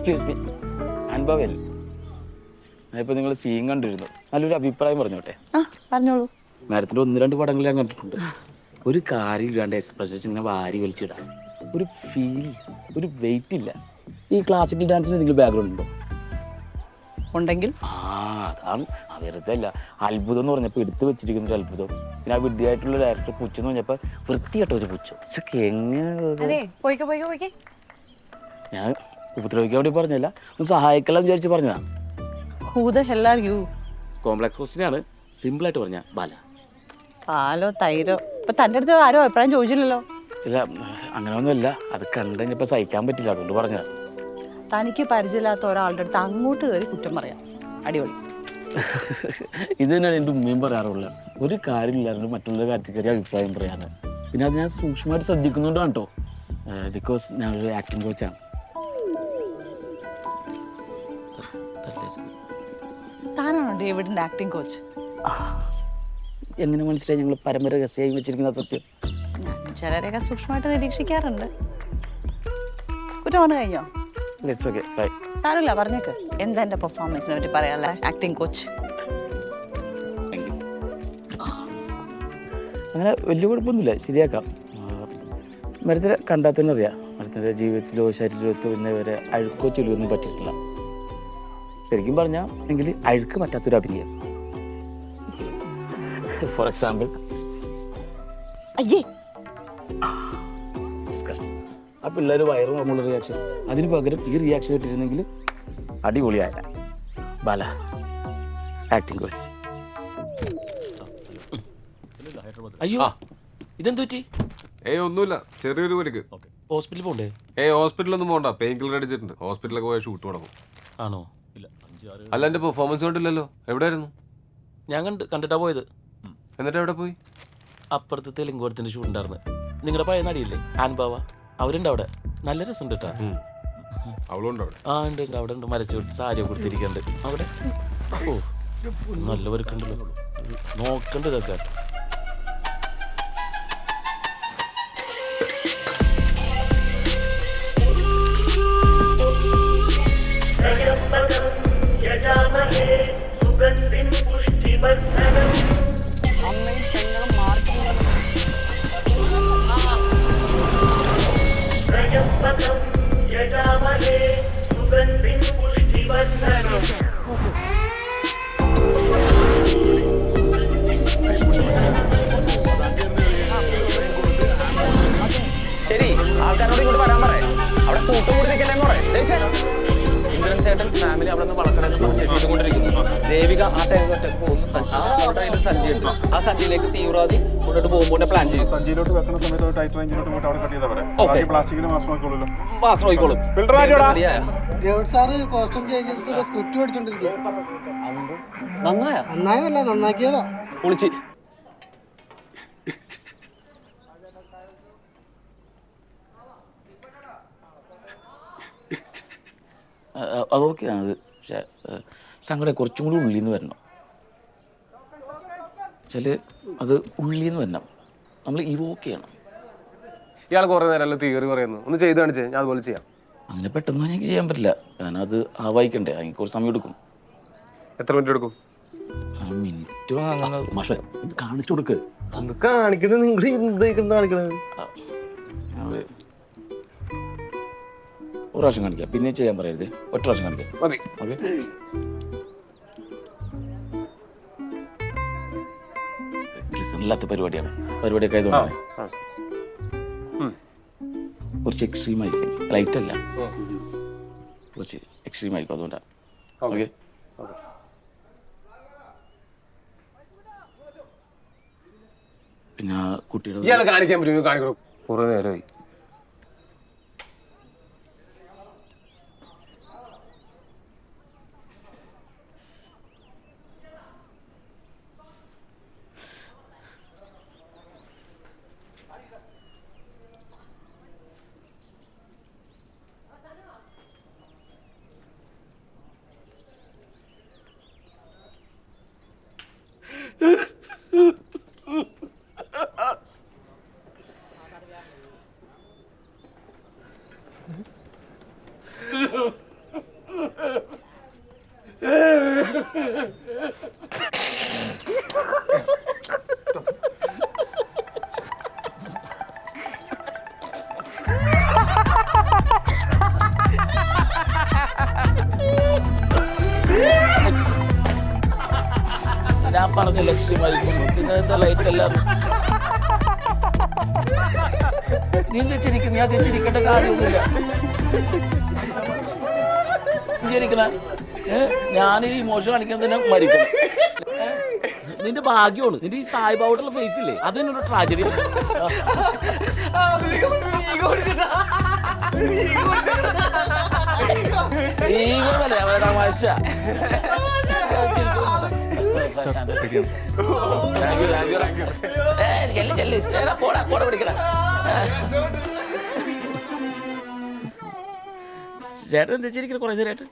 Excuse me, അനുഭവൽ. ഞാനിപ്പോൾ നിങ്ങൾ scene കണ്ടിരുന്നു, നല്ലൊരു അഭിപ്രായം പറഞ്ഞോട്ടെ. പറഞ്ഞോളൂ. മാഡത്തിൻ്റെ 1-2 പടങ്ങൾ ഞാൻ കണ്ടിട്ടുണ്ട്. ഒരു കാര്യം ഇല്ലാണ്ട് എക്സ്പ്രഷൻ ഇങ്ങനെ വാരി വലിച്ചിടാൻ, ഒരു ഫീൽ, ഒരു വെയിറ്റ് ഇല്ല. ഈ ക്ലാസിക്കൽ ഡാൻസിന് നിങ്ങൾ ബാക്ക്ഗ്രൗണ്ട് ഉണ്ടോ? ഉണ്ടെങ്കിൽ അതാണ് വെറുതെ അല്ല. അത്ഭുതം എന്ന് പറഞ്ഞപ്പോൾ എടുത്തു വെച്ചിരിക്കുന്ന ഒരു അത്ഭുതം. പിന്നെ ആ വിഡ്ഢിയായിട്ടുള്ള ഡയറക്ടർ പുച്ഛം എന്ന് പറഞ്ഞപ്പോൾ വൃത്തിയായിട്ട ഒരു പുച്ഛം. ഇതൊക്കെ എങ്ങനെ ഞാൻ ഉപദ്രവിക്കാൻ വേണ്ടി പറഞ്ഞല്ല, ഒന്ന് സഹായിக்கலாம் വിചാരിച്ച് പറഞ്ഞതാ. കോംപ്ലക്സ് ക്വസ്റ്റ്യനാണ്, സിമ്പിളായിട്ട് പറഞ്ഞ ബാല. പാലോ തൈരോ ഇപ്പൊ തൻ്റെ അടുത്ത് ആരോ അഭിപ്രായം ചോദിച്ചില്ലല്ലോ. ഇല്ല അങ്ങനെയൊന്നുമില്ല, അത് കണ്ടുകഴിഞ്ഞപ്പോൾ സഹിക്കാൻ പറ്റില്ല, അതുകൊണ്ട് പറഞ്ഞതാ. തനിക്ക് പരിചയമില്ലാത്ത ഒരാളുടെ അടുത്ത് അങ്ങോട്ട് കയറി കുറ്റം പറയാം. അടിപൊളി. ഇത് തന്നെയാണ് എൻ്റെ ഉമ്മയും പറയാറുള്ളത്. ഒരു കാര്യമില്ലായിരുന്നു മറ്റുള്ള കാര്യത്തിൽ കയറി അഭിപ്രായം പറയാറ്. പിന്നെ അത് ഞാൻ സൂക്ഷ്മമായിട്ട് ശ്രദ്ധിക്കുന്നുണ്ടാണ് കേട്ടോ. ബിക്കോസ് ഞാനൊരു ആക്ടിങ് കോച്ചാണ്. താനാണോ ഡേവിഡിന്റെ ആക്ടിങ് കോച്ച്? എങ്ങനെ മനസ്സിലായി ഞങ്ങൾ പരമരഹസ്യമായി വെച്ചിരിക്കുന്ന സത്യം? ഞാൻ ചിലരെയൊക്കെ സൂക്ഷ്മമായിട്ട് നിരീക്ഷിക്കാറുണ്ട്. കുറ്റമാണ് കഴിഞ്ഞോ? സാരമില്ല, പറഞ്ഞേക്ക്. എന്താ എൻ്റെ പെർഫോമൻസിനെ പറ്റി പറയാനുള്ള ആക്ടിങ് കോച്ച്? അങ്ങനെ വലിയ കുഴപ്പമൊന്നുമില്ല, ശരിയാക്കാം. മരത്തിനെ കണ്ടാൽ തന്നെ അറിയാം, മരത്തിൻ്റെ ജീവിതത്തിലോ ശരീരത്തോ ഇന്നവരെ അഴുക്കോ ചെളിയൊന്നും പറ്റിയിട്ടില്ല. ശരിക്കും പറഞ്ഞാൽ എങ്കിൽ അഴുക്ക് പറ്റാത്തൊരു അഭിനയം. ഫോർ എക്സാമ്പിൾ, ആ പിള്ളേർ വയറും നമ്മളുള്ള റിയാക്ഷൻ, അതിന് പകരം ഈ റിയാക്ഷൻ ഇട്ടിരുന്നെങ്കിൽ അടിപൊളിയായ ബാല ആക്ടിങ് കോച്ച്. അയ്യോ ഇതെന്തു പറ്റി? ഒന്നുമില്ല, ചെറിയൊരു പരിക്ക്. ഹോസ്പിറ്റലിൽ പോണ്ടേ? ഹോസ്പിറ്റലൊന്നും പോകണ്ട, പെയിൻ കില്ലർ അടിച്ചിട്ടുണ്ട്. ഹോസ്പിറ്റലൊക്കെ പോയ ഷൂട്ട് തുടങ്ങും. ആണോ? അല്ല, എൻ്റെ പെർഫോമൻസ് കണ്ടില്ലല്ലോ. എവിടെയായിരുന്നു? ഞാൻ കണ്ടിട്ടാ പോയത്. എന്നിട്ട് എവിടെ പോയി? അപ്പുറത്ത് തെലുങ്കോടത്തിന്റെ ഷൂട്ട് ഉണ്ടായിരുന്നു. നിങ്ങളുടെ പഴയ നടിയില്ലേ ആൻബാവ, അവരുണ്ട് അവിടെ. നല്ല രസമുണ്ട് കേട്ടാ. അവളുണ്ടോ അവിടെ? ആ ഉണ്ട്, അവിടെ ഉണ്ട്. മരച്ചു സാരിയൊക്കെ കൊടുത്തിരിക്കുന്നുണ്ട് അവിടെ. ഓ നല്ല വർക്കുണ്ടല്ലോ, നോക്കണ്ട ഇതൊക്കെ. ശരി, ആൾക്കാരോട് ഇങ്ങോട്ട് വരാൻ പറയാം. അവിടെ കൂട്ടും കൂടി നിൽക്കണ്ടെന്ന് പറയാം. ഇന്ദ്രൻ ചേട്ടൻ ഫാമിലി അവിടെ നിന്ന് വളർത്തണമെന്ന് പർച്ചേസ് ചെയ്തുകൊണ്ടിരിക്കുന്നു. ദേവിക ആ ടൈമിൽ ഒറ്റ പോകുന്നു. അവിടെ അതിലൊരു സഞ്ചി ഉണ്ട്. ആ സഞ്ചിയിലേക്ക് തീവ്രവാദി മുന്നോട്ട് പോകുമ്പോൾ പ്ലാൻ ചെയ്യും. സഞ്ചിയിലോട്ട് വെക്കുന്ന സമയത്ത് ടൈറ്റ് റേഞ്ചിലോട്ട് പോയിട്ട് അവിടെ കട്ട് ചെയ്താൽ ഓക്കെ, പ്ലാസ്റ്റിക്കിൽ മാസ്റ്റർ ആയിക്കോളൂ. മാസ്റ്റർ ആയിക്കോളും. ഡേവിഡ് സാറ് കോസ്റ്റ്യൂം ചേഞ്ച് ചെയ്തിട്ട് സ്ക്രിപ്റ്റ് പഠിച്ചോണ്ടിരിക്കുക. നന്നായതല്ല, നന്നാക്കിയതാ. വിളിച്ച് അതൊക്കെയാണ് അത്. പക്ഷേ സങ്കടം കുറച്ചും കൂടി ഉള്ളിൽ നിന്ന് വരണം. വെച്ചാൽ അത് ഉള്ളിൽ നിന്ന് വരണം, നമ്മൾ ഇവോക്ക് ചെയ്യണം. ഇയാൾ കുറേ നേരം തീയറി പറയുന്നു. ഒന്ന് ചെയ്ത് കാണിച്ചേ, ഞാൻ അതുപോലെ ചെയ്യാം. അങ്ങനെ പെട്ടെന്ന് എനിക്ക് ചെയ്യാൻ പറ്റില്ല, കാരണം അത് വായിക്കണ്ടേ, അതിന് കുറച്ച് സമയം എടുക്കും. എത്ര മിനിറ്റ് എടുക്കും? മിനിറ്റ് അങ്ങനെ പക്ഷേ കാണിച്ചു കൊടുക്ക്. കാണിക്കുന്നത് നിങ്ങൾ കാണിക്കണത് ഒരു പ്രാവശ്യം കാണിക്കാം, പിന്നെ ചെയ്യാൻ പറയരുത്. ഒറ്റ പ്രാവശ്യം കാണിക്കാം മതി. ഓക്കെ. ഇല്ലാത്ത പരിപാടിയാണ്, പരിപാടിയൊക്കെ ആയതുകൊണ്ടാണ്. കുറച്ച് എക്സ്ട്രീം ആയിരിക്കും, ലൈറ്റ് അല്ല, കുറച്ച് എക്സ്ട്രീം ആയിരിക്കും, അതുകൊണ്ടാണ്. ഓക്കെ. പിന്നെ കുട്ടിയുടെ ഇയാൾ കാണിക്കാൻ പറ്റും, കാണിക്കണം. കുറേ നേരമായി. ഞാൻ പറഞ്ഞ ലക്ഷ്യമായി പിന്നെ ലൈറ്റ് എല്ലാം നീ തെച്ചിരിക്കുന്നു, ഞാൻ തെച്ചിരിക്കേണ്ട കാര്യമൊന്നുമില്ല. ശരിക്കണ ഞാൻ ഈ മോശം കാണിക്കാൻ തന്നെ മരിക്കണം. നിന്റെ ഭാഗ്യമാണ്, നിന്റെ ഈ സായിബാബുള്ള ഫേസ് ഇല്ലേ, അത് തന്നെ ഒരു ട്രാജഡി. തമാശ. ചേട്ടൻ എന്താ ശരിക്കും കുറെ നേരമായിട്ട്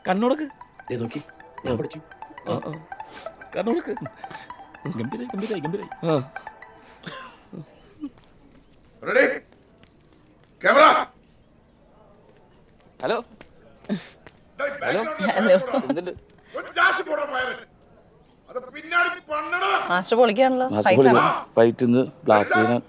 കണ്ണോടക്ക് നോക്കി കണ്ണോടക്ക് ഗംഭീരായി ഗംഭീരായി ഗംഭീരായി. ഹലോ ഹലോ എന്തുണ്ട്? മാസ്റ്റർ പൊളിക്കാണല്ലോ. ഫൈറ്റ് ബ്ലാസ്റ്റ് ചെയ്യാൻ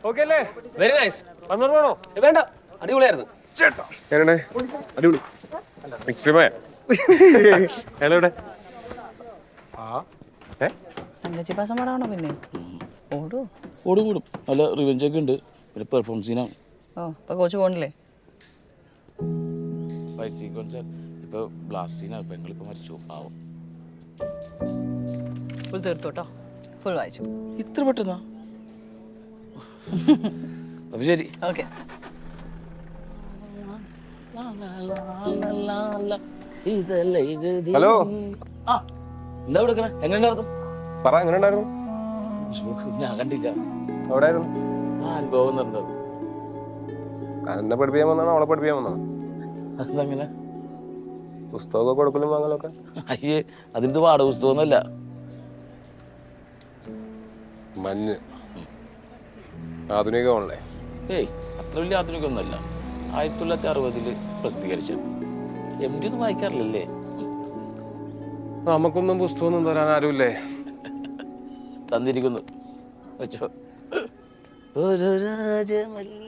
ഓക്കെ അല്ലേ? Very nice. വന്നോളൂ. വേണ്ട, അടിപൊളിയായിരുന്നു. അടിപൊളി എക്സ്ട്രീമായ എവിടെ തങ്കച്ചി പാസം പാടാണോ? പിന്നെ ഓടും കൂടും. നല്ല റിവെഞ്ച് ഒക്കെ ഉണ്ട്. പിന്നെ പെർഫോമൻസ് സീനാണ്. ഇപ്പൊ കോച്ച് പോകണില്ലേ? ഫൈറ്റ് സീക്വൻസ് ഇപ്പൊ ബ്ലാസ്റ്റ് സീനാണ്. പെങ്ങളിപ്പോ മരിച്ചു ആവും. ഫുൾ തീർത്തോട്ടോ, ഫുൾ വായിച്ചു. ഇത്ര പെട്ടെന്നാ? അപ്പൊ ശരി. ഓക്കെ. ഹലോ എന്താ കൊടുക്കണേ? എങ്ങനെയുണ്ടായിരുന്നു? പറ, എങ്ങനെ ഉണ്ടായിരുന്നു? ഞാൻ കണ്ടില്ല. എവിടെയായിരുന്നു? അനുഭവം നടന്നത്. എന്നെ പഠിപ്പിക്കാൻ വന്നാണോ അവളെ പഠിപ്പിക്കാൻ വന്നാണോ? അതങ്ങനെ പുസ്തകമൊക്കെ കൊടുക്കലും വാങ്ങലൊക്കെ? അയ്യേ, അതിന്റെ പാഠപുസ്തകമൊന്നുമല്ല. മഞ്ഞ് ആധുനികമാണല്ലേ? ഏയ്, അത്ര വലിയ ആധുനികമൊന്നുമല്ല. 1960 പ്രസിദ്ധീകരിച്ച. MD ഒന്നും വായിക്കാറില്ലല്ലേ? നമുക്കൊന്നും പുസ്തകമൊന്നും തരാൻ ആരുമില്ലേ? തന്നിരിക്കുന്നു, വെച്ചോ. ഒരു രാജമല്ലി.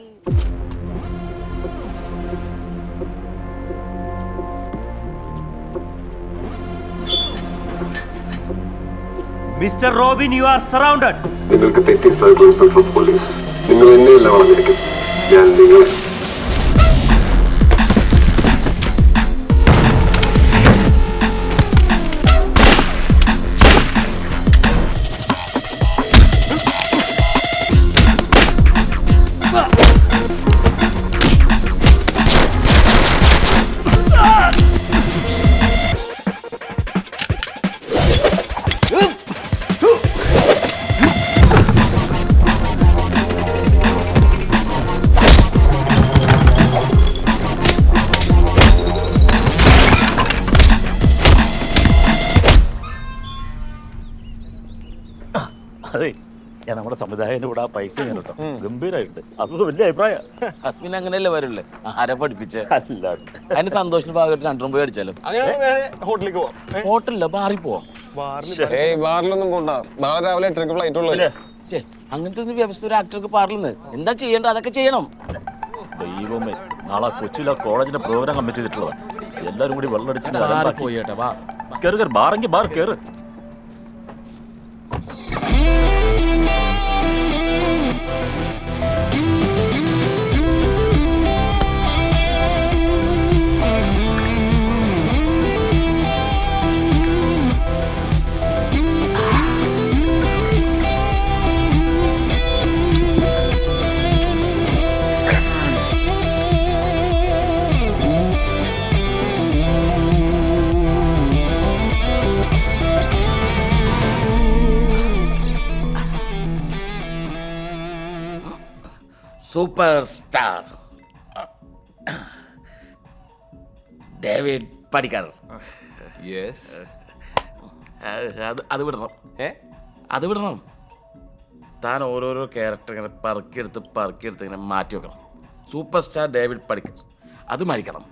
Mr. Robin, you are surrounded. നിങ്ങൾക്ക് തെറ്റി സർക്കിൾ ഇൻസ്പെക്ടർ പോലീസ്. നിങ്ങൾ എന്നെയല്ല വളർന്നിരിക്കും, ഞാൻ നിങ്ങളെ. അതെ, ഞാൻ നമ്മുടെ സംവിധായകന്റെ കൂടെ ആ പൈസ കേട്ടോ, ഗംഭീരമായിട്ട്. അത് വലിയ അഭിപ്രായം. പിന്നെ അങ്ങനെയല്ലേ വരുള്ളേ? ആരെ പഠിപ്പിച്ചേ? അല്ല, അതിന് സന്തോഷത്തിന്റെ ഭാഗമായിട്ട് 2 രൂപ അടിച്ചാലും. ഹോട്ടലിലേക്ക് പോവാം. ഹോട്ടലില്ല, ബാറിൽ പോവാം. ഏയ്, ബാറിലൊന്നും പോണ്ട. നാളെ രാവിലെ ട്രിപ്പ് ഫ്ലൈറ്റ് ഉള്ളൂ. അങ്ങനത്തെ ഒരു വ്യവസ്ഥ ഒരു ആക്ടർക്ക് പാടില്ലെന്ന്. എന്താ ചെയ്യേണ്ടത്? അതൊക്കെ ചെയ്യണം. ദൈവമേ, നാളെ കൊച്ചിയിലെ കോളേജിന്റെ പ്രോഗ്രാം കമ്മിറ്റ് ചെയ്തിട്ടുള്ളതാണ്. എല്ലാരും കൂടി വെള്ളമടിച്ചിട്ട് പോയി കേട്ടോ. വാ, കയറി ബാറെങ്കിൽ ബാർ കയറ്. Super star David Padikkal. അത് വിടണം, അത് വിടണം. താൻ ഓരോരോ ക്യാരക്ടർ ഇങ്ങനെ പറക്കിയെടുത്ത് ഇങ്ങനെ മാറ്റി വെക്കണം. സൂപ്പർ സ്റ്റാർ ഡേവിഡ് പടിക്കർ അത് മരിക്കണം.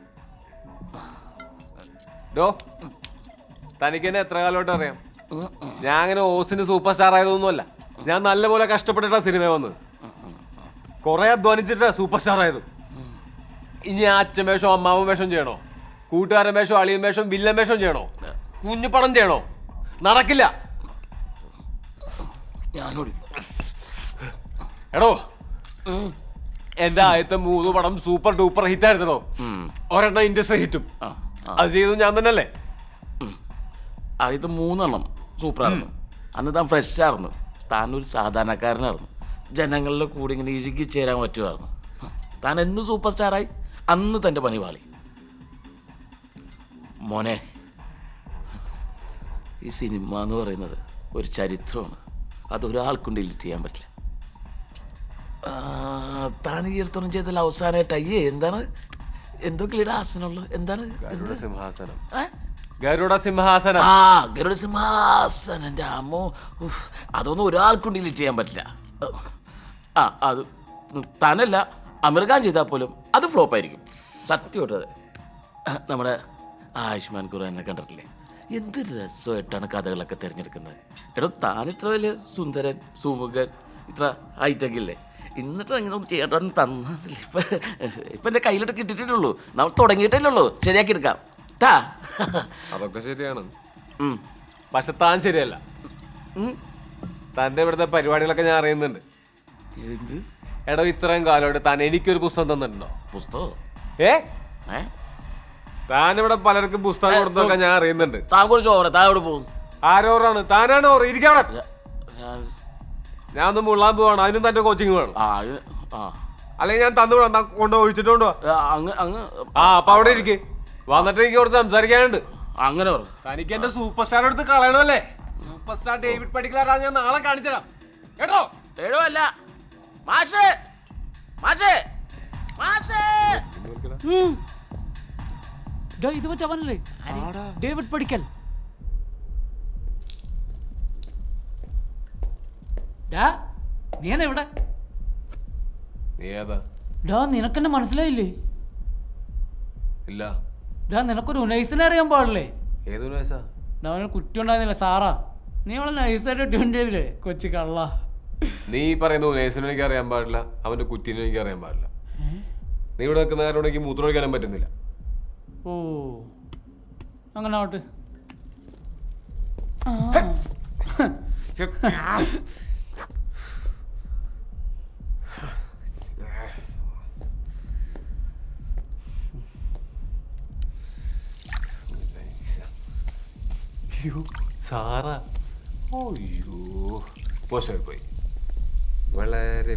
തനിക്ക് എന്നെ എത്ര കാലമായിട്ട് അറിയാം? ഞാൻ അങ്ങനെ ഓസിന് സൂപ്പർ സ്റ്റാർ ആയതൊന്നുമല്ല. ഞാൻ നല്ലപോലെ കഷ്ടപ്പെട്ടിട്ടാ സിനിമ വന്നത്, കുറെ അധ്വാനിച്ചിട്ടാ സൂപ്പർ സ്റ്റാർ ആയത്. ഇനി അച്ഛൻ വേഷം, അമ്മാവൻ വേഷം ചെയ്യണോ? കൂട്ടുകാരൻ വേഷം, അളിയൻ വേഷം, വില്ലൻ വേഷം ചെയ്യണോ? കുഞ്ഞുപടം ചെയ്യണോ? നടക്കില്ല. എടോ, എന്റെ ആദ്യത്തെ 3 പടം സൂപ്പർ ഡൂപ്പർ ഹിറ്റ് ആയിരുന്നോ? ഒരെണ്ണം ഇൻഡസ്ട്രി ഹിറ്റും. അത് ചെയ്തു ഞാൻ തന്നെയല്ലേ? ആദ്യത്തെ 3 സൂപ്പറായിരുന്നു. അന്ന് താൻ ഫ്രഷ് ആയിരുന്നു. താനൊരു സാധാരണക്കാരനായിരുന്നു. ജനങ്ങളുടെ കൂടെ ഇങ്ങനെ ഇഴുകിച്ചേരാൻ പറ്റുമായിരുന്നു. താൻ എന്ന് സൂപ്പർ സ്റ്റാറായി അന്ന് തൻ്റെ പണി പാളി. മോനെ, ഈ സിനിമ എന്ന് പറയുന്നത് ഒരു ചരിത്രമാണ്. അതൊരാൾക്കും ഡിലീറ്റ് ചെയ്യാൻ പറ്റില്ല. താൻ ഈ അടുത്തൊന്നും ചെയ്തല്ല അവസാനമായിട്ട് അയ്യേ എന്താണ് എന്തോ കിളിയുടെ ആസനമുള്ളത് എന്താണ്? സിംഹാസനം. ഗരുഡ സിംഹാസനം. ആ, ഗരുഡ സിംഹാസനം. എൻ്റെ അമ്മോ, അതൊന്നും ഒരാൾക്കും ഡിലീറ്റ് ചെയ്യാൻ പറ്റില്ല. ആ, അത് താനല്ല അമീർ ഖാൻ ചെയ്താൽ പോലും അത് ഫ്ലോപ്പ് ആയിരിക്കും. സത്യമായിട്ടത്. നമ്മുടെ ആയുഷ്മാൻ ഖുറാനെ കണ്ടിട്ടില്ലേ? എന്ത് രസമായിട്ടാണ് കഥകളൊക്കെ തിരഞ്ഞെടുക്കുന്നത്. എടോ, താൻ ഇത്ര വലിയ സുന്ദരൻ, സുമുഖൻ, ഇത്ര ഹൈറ്റൊക്കെ ഇല്ലേ? എന്നിട്ട് അങ്ങനെ ഒന്നും ചെയ്യണം തന്നില്ല. ഇപ്പം എൻ്റെ കയ്യിലോട്ട് കിട്ടിയിട്ടേ ഉള്ളൂ. നമ്മൾ തുടങ്ങിയിട്ടല്ലേ ഉള്ളൂ. ശരിയാക്കി എടുക്കാം. അതൊക്കെ ശരിയാണ്, പക്ഷെ താൻ ശരിയല്ല. തൻ്റെ ഇവിടുത്തെ പരിപാടികളൊക്കെ ഞാൻ അറിയുന്നുണ്ട്. എടോ, ഇത്രയും കാലമായിട്ട് താൻ എനിക്കൊരു പുസ്തകം തന്നിട്ടുണ്ടോ? പുസ്തകം? താനിവിടെ പലർക്കും പുസ്തകം കൊടുത്തൊക്കെ ഞാൻ അറിയുന്നുണ്ട്. താൻ കുറിച്ച് ഓവറ. താൻ എവിടെ പോകും? ആരോറാണ്? താനാണ് ഓർ. ഇരിക്കവിടെ. ഞാൻ ഒന്ന് മുള്ളാൻ പോവാണ്. അതിനും തന്റെ കോച്ചിങ് വേണം. അല്ലെങ്കിൽ ഞാൻ തന്നു വിടാം. കൊണ്ടോ ഒഴിച്ചിട്ടുണ്ടോ? അപ്പൊ അവിടെ ഇരിക്കേ. വന്നിട്ട് എനിക്ക് കുറച്ച് സംസാരിക്കാനുണ്ട്. അങ്ങനെ പറഞ്ഞു. തനിക്ക് എന്റെ സൂപ്പർ സ്റ്റാർ എടുത്ത് കളയണമല്ലേ? സൂപ്പർ സ്റ്റാർ ഡേവിഡ് പടിക്കലാ ഞാൻ നാളെ കാണിച്ചുതരാം കേട്ടോ. അല്ല, മാഷേ മാഷേ മാഷേ ഇത് മറ്റവനല്ലേ ഡേവിഡ് പടിക്കൽ. നീ എവിടെ? നിനക്കെന്നെ മനസ്സിലായില്ലേ? ഇല്ല. നിനക്കൊരു നൈസിനെ അറിയാൻ പാടില്ലേ? ഏത് നൈസാ? കുറ്റം ഉണ്ടായിരുന്നില്ല സാറാ. നീ അവളെ നൈസായിട്ട് ട്യൂൺ ചെയ്തില്ലേ കൊച്ചു കള്ള. നീ പറയുന്നു നൈസിനും എനിക്ക് അറിയാൻ പാടില്ല, അവന്റെ കുറ്റീനും എനിക്ക് അറിയാൻ പാടില്ല. നീ ഇവിടെ നിൽക്കുന്ന കാരണം എനിക്ക് മൂത്രമൊഴിക്കാനും പറ്റുന്നില്ല. ഓ, അങ്ങനെ ആവട്ടെ. സാറാ, ഓയ്യോ, മോശമായി പോയി വളരെ.